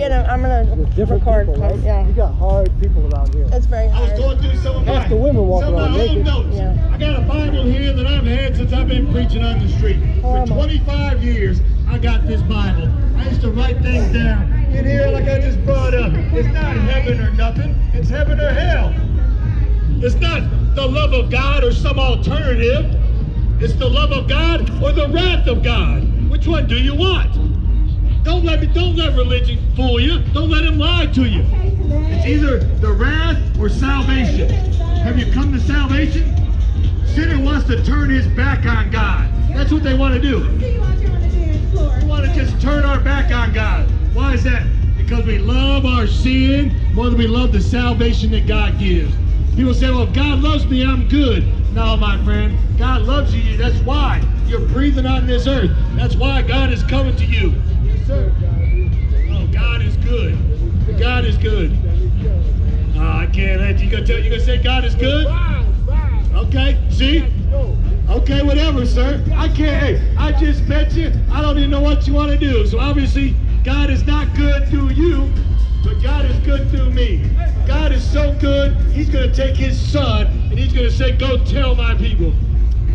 get him. I'm gonna record. People, right? Yeah. You got hard people around here. It's very hard. I was going through some of Half the women walk around my old naked. notes. Yeah. I got a Bible here that I've had since I've been preaching on the street. For 25 years, I got this Bible. I used to write things down. In here, like I just brought up, it's not heaven or nothing. It's heaven or hell. It's not the love of God or some alternative. It's the love of God or the wrath of God. Which one do you want? Don't let religion fool you. Don't let him lie to you. It's either the wrath or salvation. Have you come to salvation? Sinner wants to turn his back on God. That's what they want to do. We want to just turn our back on God. Why is that? Because we love our sin more than we love the salvation that God gives. People say, well, if God loves me, I'm good. No, my friend, God loves you. That's why you're breathing on this earth. That's why God is coming to you. Yes, sir. Oh, God is good. God is good. Oh, I can't let you. You gonna say God is good? Okay, see? Okay, whatever, sir. I can't. Hey, I just met you. I don't even know what you want to do. So obviously, God is not good through you, but God is good through me. God is so good, he's going to take his son and he's going to say, go tell my people.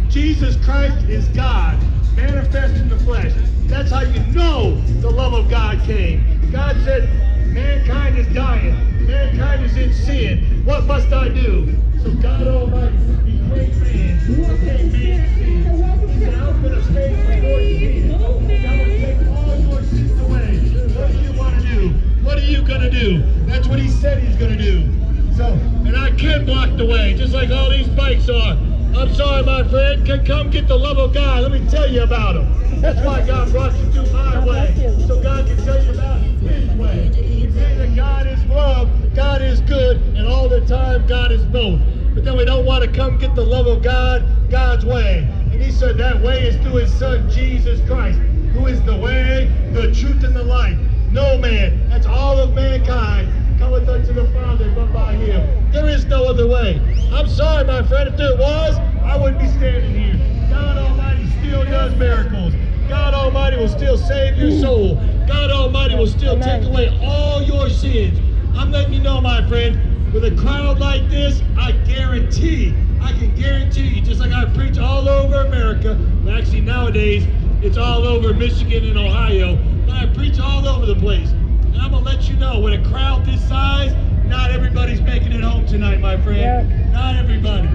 Jesus Christ is God, manifest in the flesh. That's how you know the love of God came. God said, mankind is dying. Mankind is in sin. What must I do? So God Almighty became man. Became man in sin. He said, I'm going to pay for your sin. I'm going to take all your sins away. What do you want to do? What are you going to do? That's what he said he's going to do. So, and I can't block the way, just like all these bikes are. I'm sorry, my friend. Come get the love of God. Let me tell you about him. That's why God brought you through my way. So God can tell you about his way. We say that God is love, God is good, and all the time God is both. But then we don't want to come get the love of God, God's way. And he said that way is through his son, Jesus Christ, who is the way, the truth, and the life. No man, that's all of mankind, cometh unto the Father but by him. There is no other way. I'm sorry, my friend, if there was, I wouldn't be standing here. God Almighty still does miracles. God Almighty will still save your soul. God Almighty will still take away all your sins. I'm letting you know, my friend, with a crowd like this, I can guarantee you, just like I preach all over America, but actually nowadays, it's all over Michigan and Ohio, but I preach all over the place. And I'm going to let you know, with a crowd this size, not everybody's making it home tonight, my friend. Yep. Not everybody.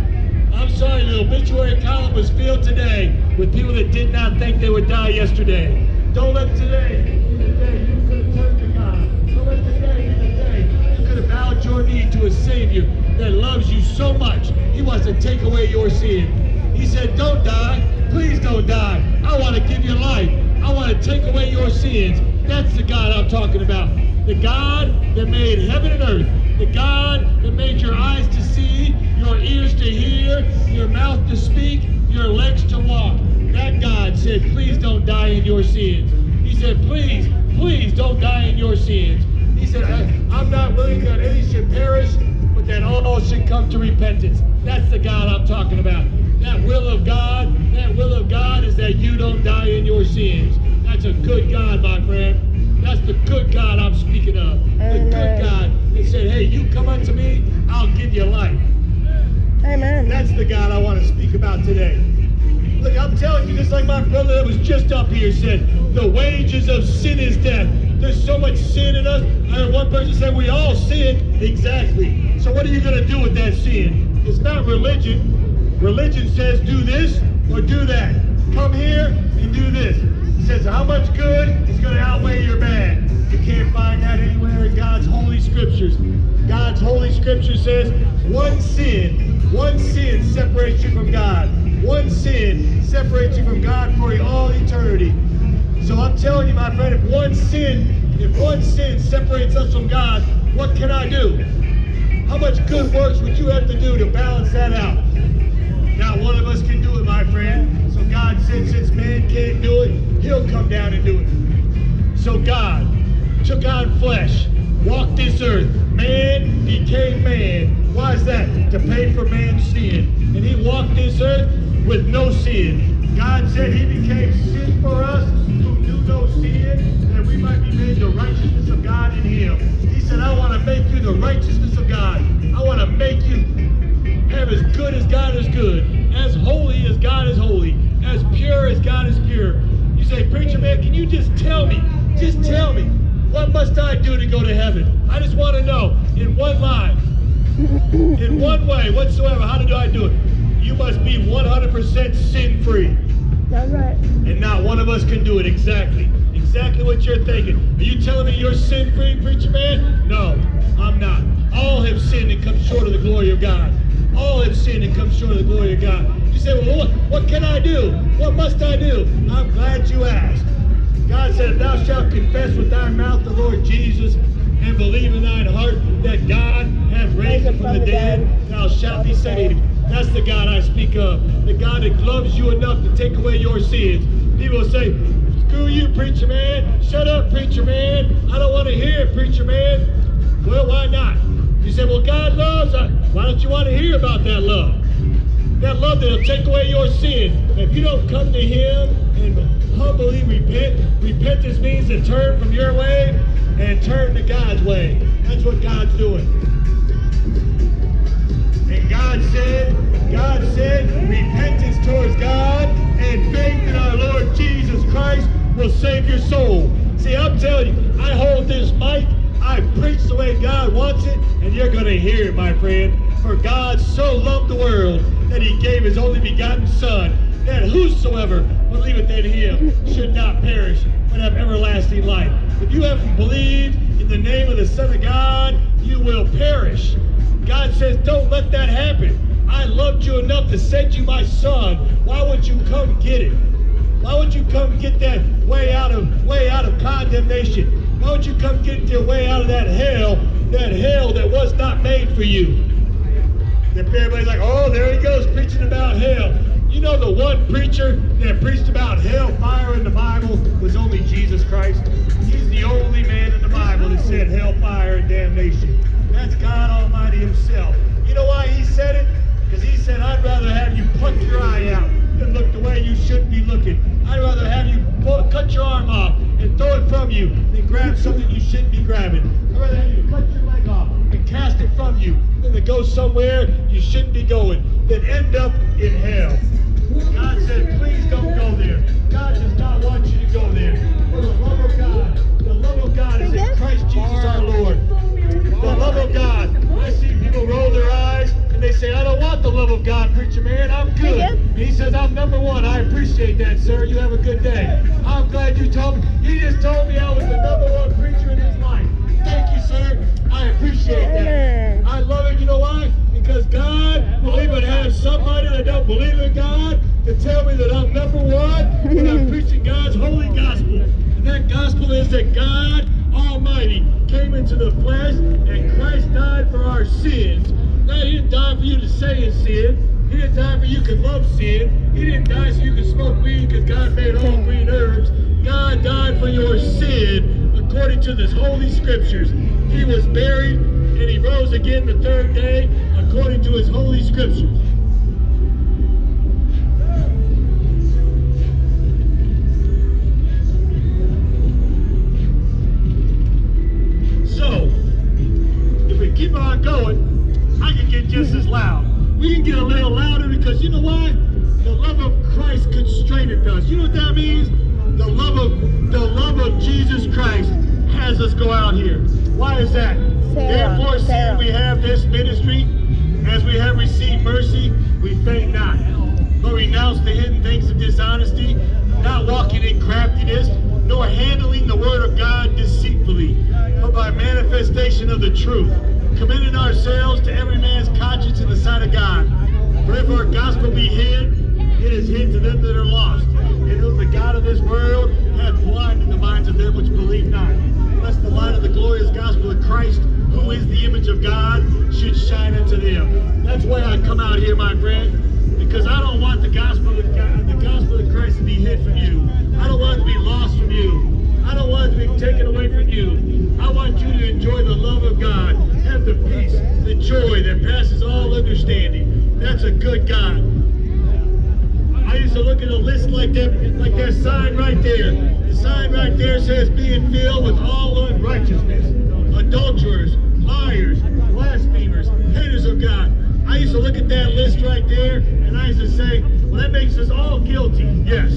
I'm sorry, the obituary column was filled today with people that did not think they would die yesterday. Don't let today be the day you could have turned to God. Don't let today be the day you could have bowed your knee to a Savior that loves you so much. He wants to take away your sin. He said, don't die. Please don't die. I want to give you life. I want to take away your sins. That's the God I'm talking about. The God that made heaven and earth. The God that made your eyes to see, your ears to hear, your mouth to speak, your legs to walk. That God said, please don't die in your sins. He said, please, please don't die in your sins. He said, I'm not willing that any should perish, but that all should come to repentance. That's the God I'm talking about. That will of God is that you don't die in your sins. That's a good God, my friend. That's the good God I'm speaking of. The good God that said, hey, you come unto me, I'll give you life. Amen. That's the God I want to speak about today. Look, I'm telling you, just like my brother that was just up here said, the wages of sin is death. There's so much sin in us. I heard one person say, we all sin. Exactly. So what are you going to do with that sin? It's not religion. Religion says do this or do that. Come here and do this. It says how much good is going to outweigh your bad. You can't find that anywhere in God's holy scriptures. God's holy scripture says one sin separates you from God. One sin separates you from God for all eternity. So I'm telling you, my friend, if one sin separates us from God, what can I do? How much good works would you have to do to balance that out? Not one of us can do it, my friend. So God said, since man can't do it, he'll come down and do it. So God took on flesh, walked this earth. Man became man. Why is that? To pay for man's sin. And he walked this earth with no sin. God said he became sin for us who knew no sin, that we might be made the righteousness of God in righteousness of God. I want to make you have as good as God is good, as holy as God is holy, as pure as God is pure. You say, preacher man, can you just tell me, what must I do to go to heaven? I just want to know, in one line, in one way whatsoever, how do I do it? You must be 100% sin-free. That's right. And not one of us can do it exactly what you're thinking. Are you telling me you're sin-free, preacher man? No, I'm not. All have sinned and come short of the glory of God. All have sinned and come short of the glory of God. You say, well, what can I do? What must I do? I'm glad you asked. God said, if thou shalt confess with thy mouth the Lord Jesus and believe in thine heart that God hath raised him from the dead, thou shalt be saved. That's the God I speak of. The God that loves you enough to take away your sins. People say, screw you, preacher man. Shut up, preacher man. I don't want to hear it, preacher man. Well, why not? You say, well, God loves us. Why don't you want to hear about that love? That love that'll take away your sin. If you don't come to him and humbly repent, repentance means to turn from your way and turn to God's way. That's what God's doing. And God said, repentance towards God and faith in our Lord Jesus Christ will save your soul. See, I'm telling you, I hold this mic, I preach the way God wants it, and you're going to hear it, my friend. For God so loved the world that he gave his only begotten Son, that whosoever believeth in him should not perish, but have everlasting life. If you haven't believed in the name of the Son of God, you will perish. God says, don't let that happen. I loved you enough to send you my Son. Why would you come get it? Why would you come get that way out of condemnation? Why would you come get your way out of that hell that was not made for you? Everybody's like, oh, there he goes preaching about hell. You know the one preacher that preached about hellfire in the Bible was only Jesus Christ. He's the only man in the Bible that said hellfire and damnation. That's God Almighty himself. You know why he said it? Because he said, I'd rather have you pluck your eye out than look the way you shouldn't be looking. I'd rather have you cut your arm off and throw it from you than grab something you shouldn't be grabbing. I'd rather have you cut your leg off and cast it from you than to go somewhere you shouldn't be going, than end up in hell. God said, please don't go there. God does not want you to go there. For the love of God is in Christ Jesus our Lord. The love of God. I see people roll their eyes and they say, I don't want the love of God, preacher man. I'm good. And he says, I'm number one. I appreciate that, sir. You have a good day. I'm glad you told me. You just told me I was the number one preacher in his life. Thank you, sir. I appreciate that. I love it. You know why? Because God will even have somebody that don't believe in God to tell me that I'm number one when I'm preaching God's holy gospel. And that gospel is that God Almighty came into the flesh and Christ died for our sins. Now, he didn't die for you to say it's sin. He didn't die for you to love sin. He didn't die so you could smoke weed because God made all green herbs. God died for your sin according to the holy scriptures. He was buried and he rose again the third day according to his holy scriptures. So, if we keep on going, I can get just as loud. We can get a little louder because you know why? The love of Christ constraineth us. You know what that means? The love of Jesus Christ has us go out here. Why is that? Therefore, seeing we have this ministry, as we have received mercy, we faint not, but renounce the hidden things of dishonesty, not walking in craftiness, nor handling the word of God deceitfully, but by manifestation of the truth, committing ourselves to every man's conscience in the sight of God. For if our gospel be hid, it is hid to them that are lost, in whom the God of this world hath blinded the minds of them which believe not, lest the light of the glorious gospel of Christ, who is the image of God, should shine unto them. That's why I come out here, my friend, because I don't want the gospel of God, the gospel of Christ to be hid from you. I don't want it to be lost from you. I don't want it to be taken away from you. I want you to enjoy the love of God, have the peace, the joy that passes all understanding. That's a good God. I used to look at a list like that sign right there. The sign right there says being filled with all unrighteousness, adulterers, liars, used to look at that list right there, and I used to say, well, that makes us all guilty. Yes.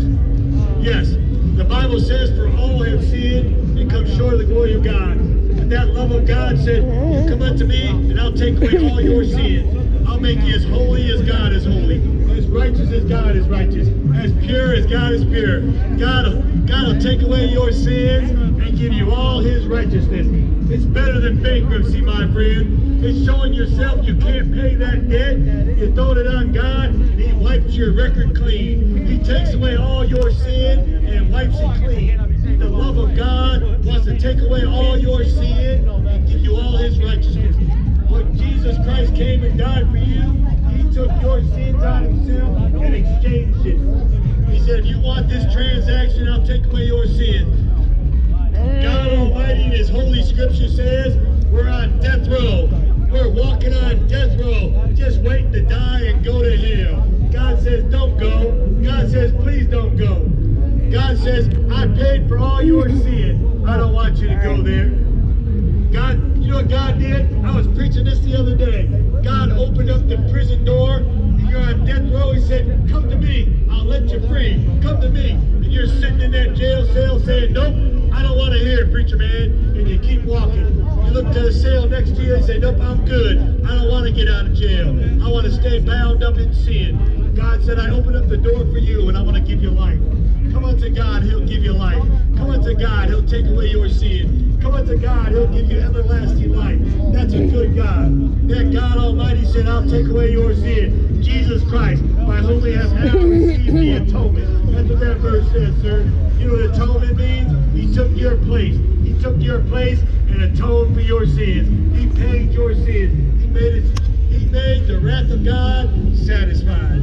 Yes. The Bible says, for all have sinned and come short of the glory of God. But that love of God said, you come unto me, and I'll take away all your sins. I'll make you as holy as God is holy, as righteous as God is righteous, as pure as God is pure. God will take away your sins and give you all his righteousness. It's better than bankruptcy, my friend. It's showing yourself you can't pay that debt. You throw it on God, and he wipes your record clean. He takes away all your sin and wipes it clean. The love of God wants to take away all your sin and give you all his righteousness. When Jesus Christ came and died for you, he took your sins on himself and exchanged it. He said, if you want this transaction, I'll take away your sins. God Almighty in his holy scripture says, we're on death row. We're walking on death row, just waiting to die and go to hell. God says, don't go. God says, please don't go. God says, I paid for all your sin. I don't want you to go there. God, you know what God did? I was preaching this the other day. God opened up the prison door, and you're on death row. He said, come to me. I'll let you free. Come to me. And you're sitting in that jail cell saying, nope, I don't want to hear it, preacher man. And you keep walking. You look to the cell next to you and say, nope, I'm good. I don't want to get out of jail. I want to stay bound up in sin. God said, I opened up the door for you, and I want to give you life. Come unto God, he'll give you life. Come unto God, he'll take away your sin. Come unto God, he'll give you everlasting life. That's a good God. That God Almighty said, I'll take away your sin. Jesus Christ, by whom we have now received the atonement. That's what that verse says, sir. You know what atonement means? He took your place. He took your place and atoned for your sins. He paid your sins. He made the wrath of God satisfied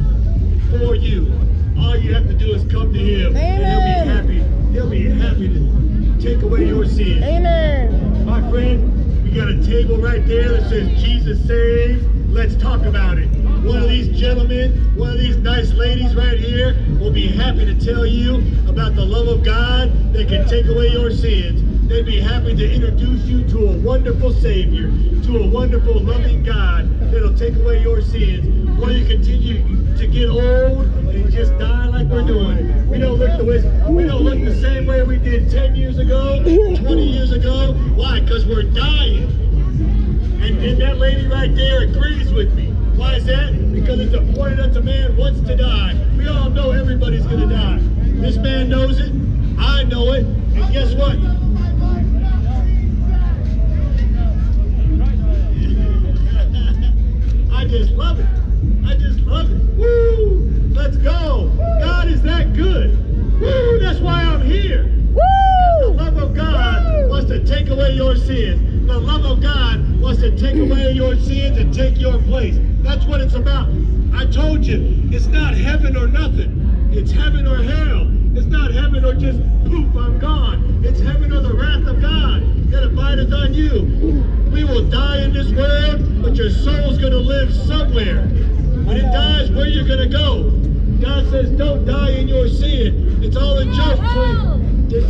for you. All you have to do is come to him. Amen. And he'll be happy to take away your sins. Amen. My friend, we got a table right there that says Jesus saves. Let's talk about it. One of these gentlemen, one of these nice ladies right here will be happy to tell you about the love of God that can take away your sins. They'd be happy to introduce you to a wonderful Savior, to a wonderful, loving God that'll take away your sins. While you continue to get old and just die like we're doing. We don't look the same way we did 10 years ago, 20 years ago. Why? Because we're dying. And that lady right there agrees with me. Why is that? Because it's appointed unto man once to die. We all know everybody's going to die. This man knows it. I know it. And guess what? I just love it. I just love it. Woo! Let's go. God is that good. Woo! That's why I'm here. Woo! The love of God wants to take away your sins. The love of God wants to take away your sins and take your place. That's what it's about. I told you, it's not heaven or nothing. It's heaven or hell. It's not heaven or just poof, I'm gone. It's heaven or the wrath of God that abideth on you. We will die in this world, but your soul's going to live somewhere. When it dies, where you're going to go. God says, don't die in your sin. It's all a joke.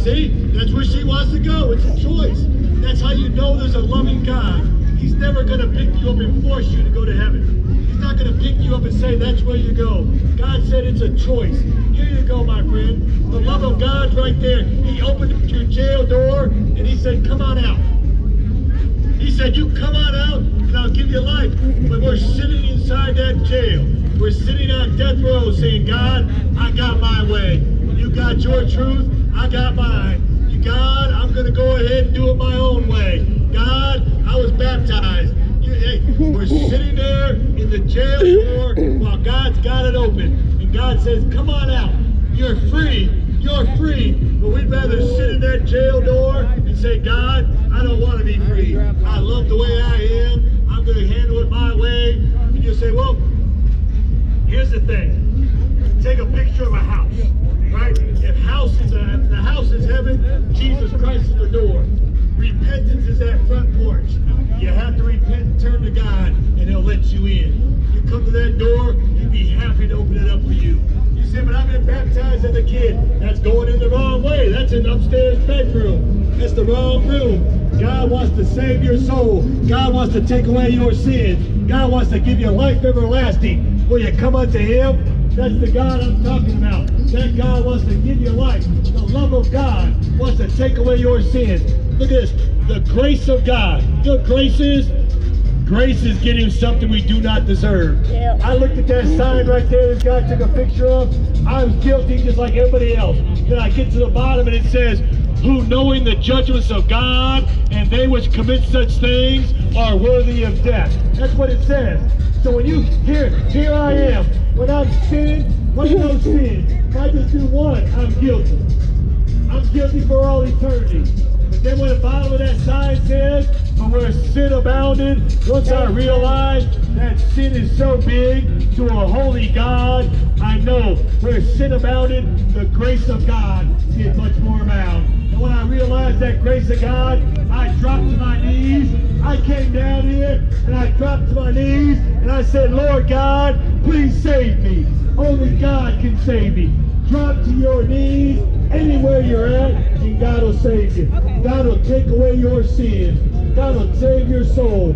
See, that's where she wants to go. It's a choice. That's how you know there's a loving God. He's never going to pick you up and force you to go to heaven. He's not going to pick you up and say, that's where you go. God said it's a choice. Here you go, my friend. The love of God's right there. He opened your jail door, and he said, come on out. He said, you come on out, and I'll give you life. But we're sitting inside that jail. We're sitting on death row saying, God, I got my way. You got your truth, I got mine. God, I'm going to go ahead and do it my own way. God, I was baptized. We're sitting there in the jail door while God's got it open. And God says, come on out. You're free. You're free. But we'd rather sit in that jail door and say, God, I don't want to be free. I love the way I am. I'm going to handle it my way. And you say, well, here's the thing. Take a picture of a house. Right? If the house is heaven, Jesus Christ is the door. Repentance is that front porch. You have to repent and turn to God, and he'll let you in. You come to that door, he'd be happy to open it up for you. You said, but I've been baptized as a kid. That's going in the wrong way. That's an upstairs bedroom. That's the wrong room. God wants to save your soul. God wants to take away your sins. God wants to give you life everlasting. Will you come unto him? That's the God I'm talking about. That God wants to give you life. The love of God wants to take away your sins. Look at this. The grace of God. You know what grace is? Grace is getting something we do not deserve. Yeah. I looked at that sign right there this guy took a picture of. I was guilty just like everybody else. Then I get to the bottom and it says, who knowing the judgments of God and they which commit such things are worthy of death. That's what it says. So when you here I am. When I'm sinning, what are those sins? If I just do one, I'm guilty. I'm guilty for all eternity. But then when the bottom of that sign says, but where sin abounded, once I realized that sin is so big to a holy God, I know where sin abounded, the grace of God is much more abound. And when I realized that grace of God, I dropped to my knees. I came down here and I dropped to my knees and I said, Lord God, please save me. Only God can save me. Drop to your knees anywhere you're at and God will save you. God will take away your sins. God will save your soul.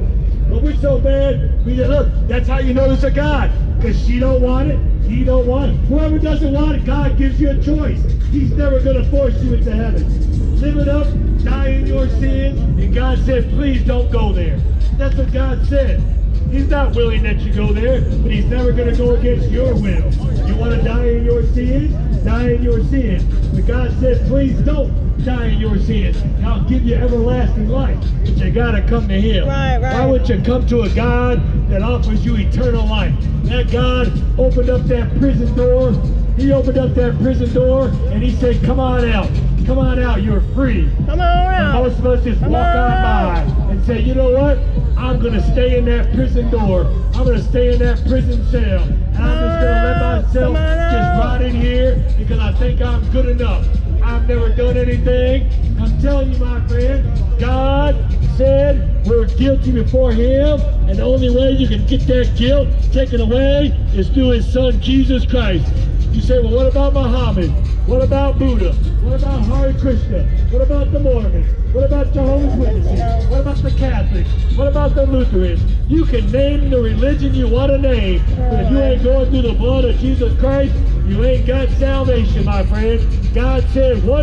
But we're so bad, we say, look, that's how you know there's a God. Because she don't want it, he don't want it. Whoever doesn't want it, God gives you a choice. He's never going to force you into heaven. Live it up, die in your sins, and God said, please don't go there. That's what God said. He's not willing that you go there, but he's never going to go against your will. You want to die in your sins? Die in your sins. But God said, please don't die in your sins. I'll give you everlasting life. But you got to come to him. Right. Why would you come to a God that offers you eternal life? That God opened up that prison door. He opened up that prison door and he said, come on out. Come on out, you're free. Come on out. Most of us just Come walk on by and say, you know what? I'm going to stay in that prison door. I'm going to stay in that prison cell. And I'm just going to let myself just rot in here because I think I'm good enough. I've never done anything. I'm telling you, my friend, God said we're guilty before him, and the only way you can get that guilt taken away is through his son, Jesus Christ. You say, well, what about Muhammad? What about Buddha? What about Hare Krishna? What about the Mormons? What about Jehovah's Witnesses? What about the Catholics? What about the Lutherans? You can name the religion you want to name, but if you ain't going through the blood of Jesus Christ, you ain't got salvation, my friend. God said, one